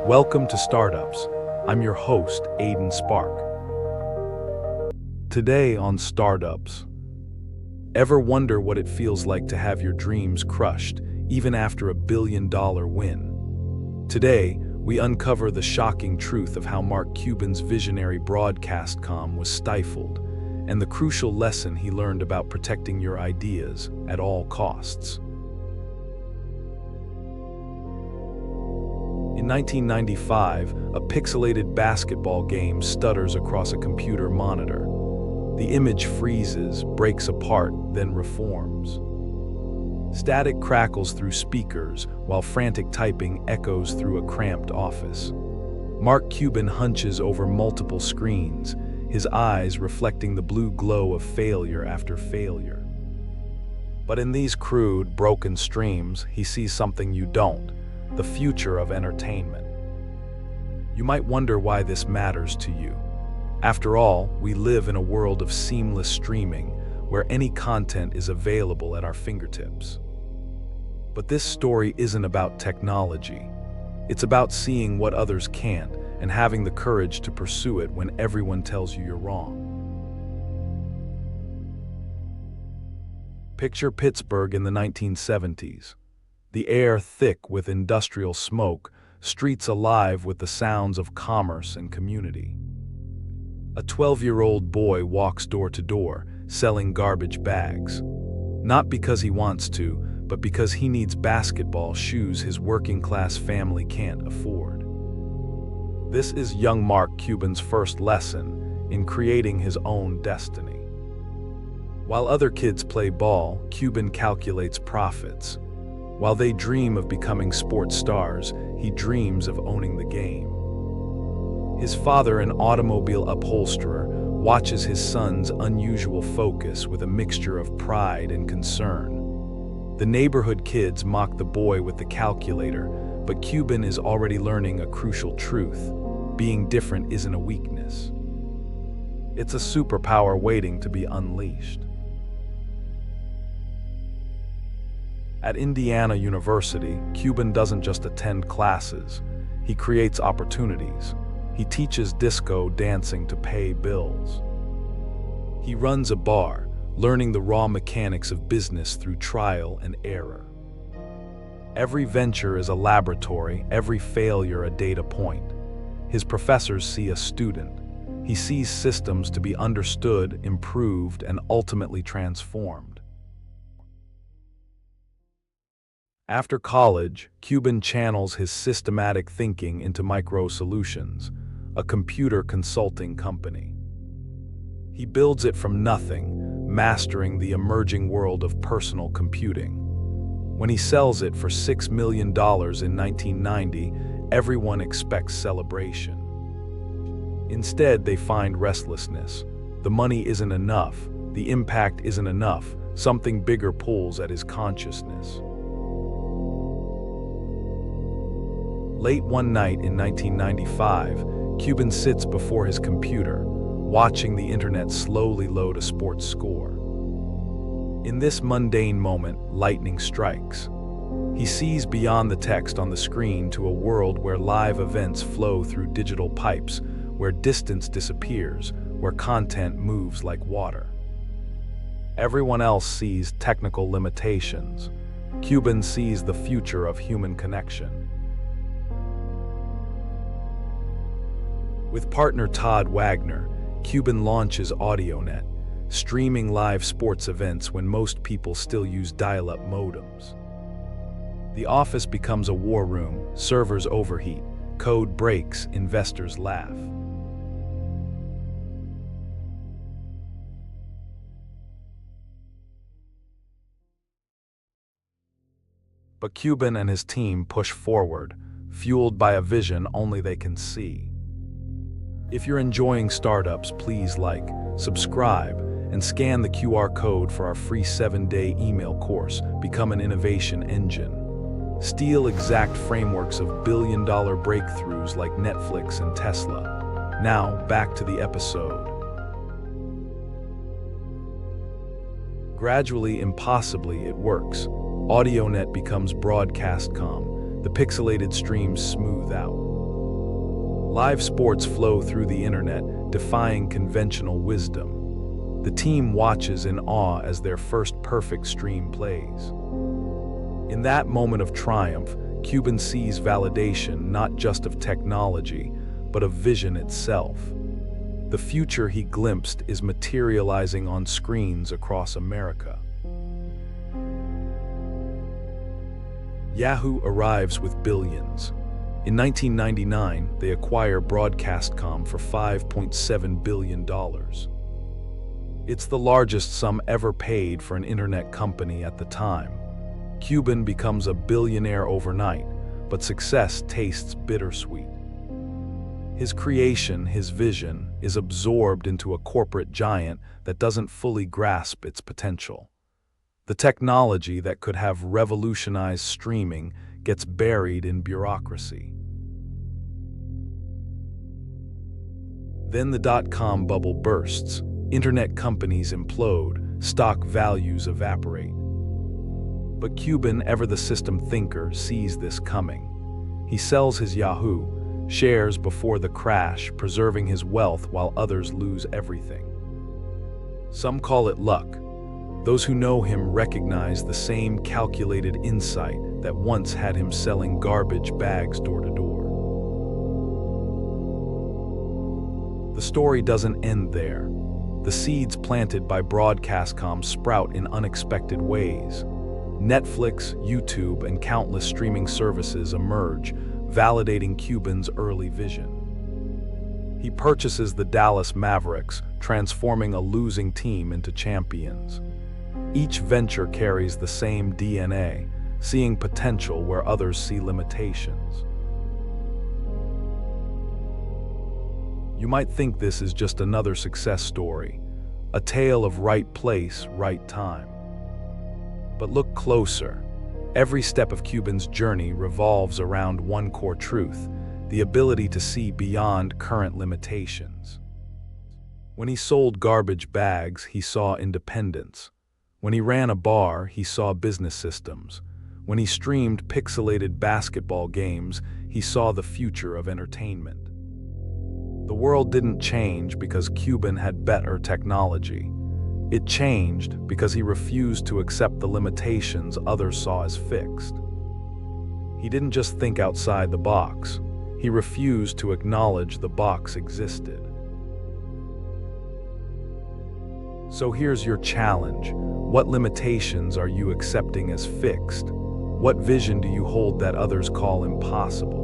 Welcome to Startups. I'm your host, Aiden Spark. Today on Startups, ever wonder what it feels like to have your dreams crushed, even after a billion-dollar win? Today, we uncover the shocking truth of how Mark Cuban's visionary broadcast comm was stifled, and the crucial lesson he learned about protecting your ideas at all costs. In 1995, a pixelated basketball game stutters across a computer monitor. The image freezes, breaks apart, then reforms. Static crackles through speakers, while frantic typing echoes through a cramped office. Mark Cuban hunches over multiple screens, his eyes reflecting the blue glow of failure after failure. But in these crude, broken streams, he sees something you don't: the future of entertainment. You might wonder why this matters to you. After all, we live in a world of seamless streaming, where any content is available at our fingertips. But this story isn't about technology. It's about seeing what others can't and having the courage to pursue it when everyone tells you you're wrong. Picture Pittsburgh in the 1970s. The air thick with industrial smoke, streets alive with the sounds of commerce and community. A 12-year-old boy walks door to door, selling garbage bags. Not because he wants to, but because he needs basketball shoes his working-class family can't afford. This is young Mark Cuban's first lesson in creating his own destiny. While other kids play ball, Cuban calculates profits. While they dream of becoming sports stars, he dreams of owning the game. His father, an automobile upholsterer, watches his son's unusual focus with a mixture of pride and concern. The neighborhood kids mock the boy with the calculator, but Cuban is already learning a crucial truth: being different isn't a weakness. It's a superpower waiting to be unleashed. At Indiana University, Cuban doesn't just attend classes, he creates opportunities. He teaches disco dancing to pay bills. He runs a bar, learning the raw mechanics of business through trial and error. Every venture is a laboratory, every failure a data point. His professors see a student. He sees systems to be understood, improved, and ultimately transformed. After college, Cuban channels his systematic thinking into Micro Solutions, a computer consulting company. He builds it from nothing, mastering the emerging world of personal computing. When he sells it for $6 million in 1990, everyone expects celebration. Instead, they find restlessness. The money isn't enough, the impact isn't enough, something bigger pulls at his consciousness. Late one night in 1995, Cuban sits before his computer, watching the internet slowly load a sports score. In this mundane moment, lightning strikes. He sees beyond the text on the screen to a world where live events flow through digital pipes, where distance disappears, where content moves like water. Everyone else sees technical limitations. Cuban sees the future of human connection. With partner Todd Wagner, Cuban launches AudioNet, streaming live sports events when most people still use dial-up modems. The office becomes a war room, servers overheat, code breaks, investors laugh. But Cuban and his team push forward, fueled by a vision only they can see. If you're enjoying Startups, please like, subscribe, and scan the QR code for our free 7-day email course, Become an Innovation Engine. Steal exact frameworks of billion-dollar breakthroughs like Netflix and Tesla. Now, back to the episode. Gradually, impossibly, it works. AudioNet becomes broadcast comm. The pixelated streams smooth out. Live sports flow through the internet, defying conventional wisdom. The team watches in awe as their first perfect stream plays. In that moment of triumph, Cuban sees validation not just of technology, but of vision itself. The future he glimpsed is materializing on screens across America. Yahoo arrives with billions. In 1999, they acquire Broadcastcom for $5.7 billion. It's the largest sum ever paid for an internet company at the time. Cuban becomes a billionaire overnight, but success tastes bittersweet. His creation, his vision, is absorbed into a corporate giant that doesn't fully grasp its potential. The technology that could have revolutionized streaming gets buried in bureaucracy. Then the dot-com bubble bursts, internet companies implode, stock values evaporate. But Cuban, ever the system thinker, sees this coming. He sells his Yahoo shares before the crash, preserving his wealth while others lose everything. Some call it luck. Those who know him recognize the same calculated insight that once had him selling garbage bags door to door. The story doesn't end there. The seeds planted by Broadcastcom sprout in unexpected ways. Netflix, YouTube, and countless streaming services emerge, validating Cuban's early vision. He purchases the Dallas Mavericks, transforming a losing team into champions. Each venture carries the same DNA, seeing potential where others see limitations. You might think this is just another success story, a tale of right place, right time. But look closer. Every step of Cuban's journey revolves around one core truth: the ability to see beyond current limitations. When he sold garbage bags, he saw independence. When he ran a bar, he saw business systems. When he streamed pixelated basketball games, he saw the future of entertainment. The world didn't change because Cuban had better technology. It changed because he refused to accept the limitations others saw as fixed. He didn't just think outside the box. He refused to acknowledge the box existed. So here's your challenge. What limitations are you accepting as fixed? What vision do you hold that others call impossible?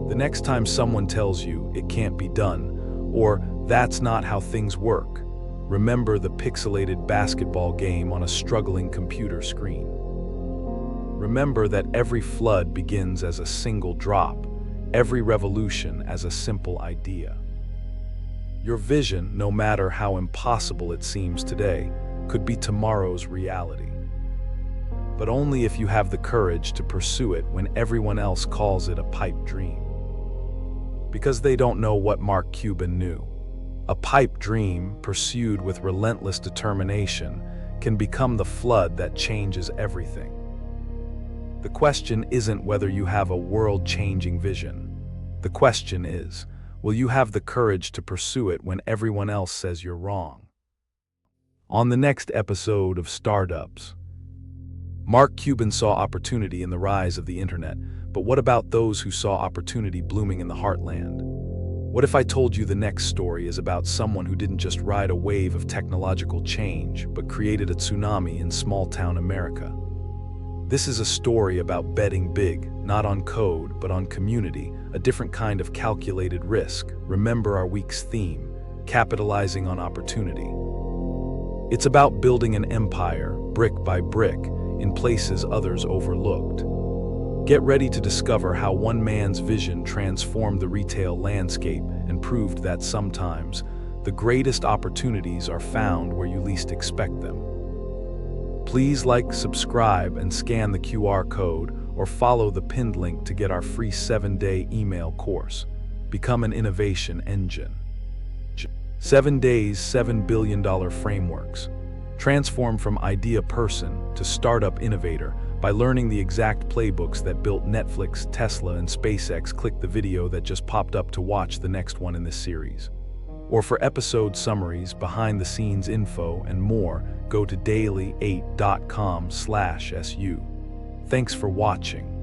The next time someone tells you it can't be done, or that's not how things work, remember the pixelated basketball game on a struggling computer screen. Remember that every flood begins as a single drop, every revolution as a simple idea. Your vision, no matter how impossible it seems today, could be tomorrow's reality. But only if you have the courage to pursue it when everyone else calls it a pipe dream. Because they don't know what Mark Cuban knew. A pipe dream, pursued with relentless determination, can become the flood that changes everything. The question isn't whether you have a world-changing vision. The question is, will you have the courage to pursue it when everyone else says you're wrong? On the next episode of Startups, Mark Cuban saw opportunity in the rise of the internet, but what about those who saw opportunity blooming in the heartland? What if I told you the next story is about someone who didn't just ride a wave of technological change, but created a tsunami in small-town America? This is a story about betting big, not on code, but on community, a different kind of calculated risk. Remember our week's theme, capitalizing on opportunity. It's about building an empire, brick by brick, in places others overlooked. Get ready to discover how one man's vision transformed the retail landscape and proved that sometimes the greatest opportunities are found where you least expect them. Please like, subscribe, and scan the QR code or follow the pinned link to get our free 7-day email course. Become an innovation engine. 7 days, $7 billion frameworks. Transform from idea person to startup innovator By learning the exact playbooks that built Netflix, Tesla, and SpaceX, click the video that just popped up to watch the next one in this series. Or for episode summaries, behind-the-scenes info, and more, go to daily8.com/su. Thanks for watching.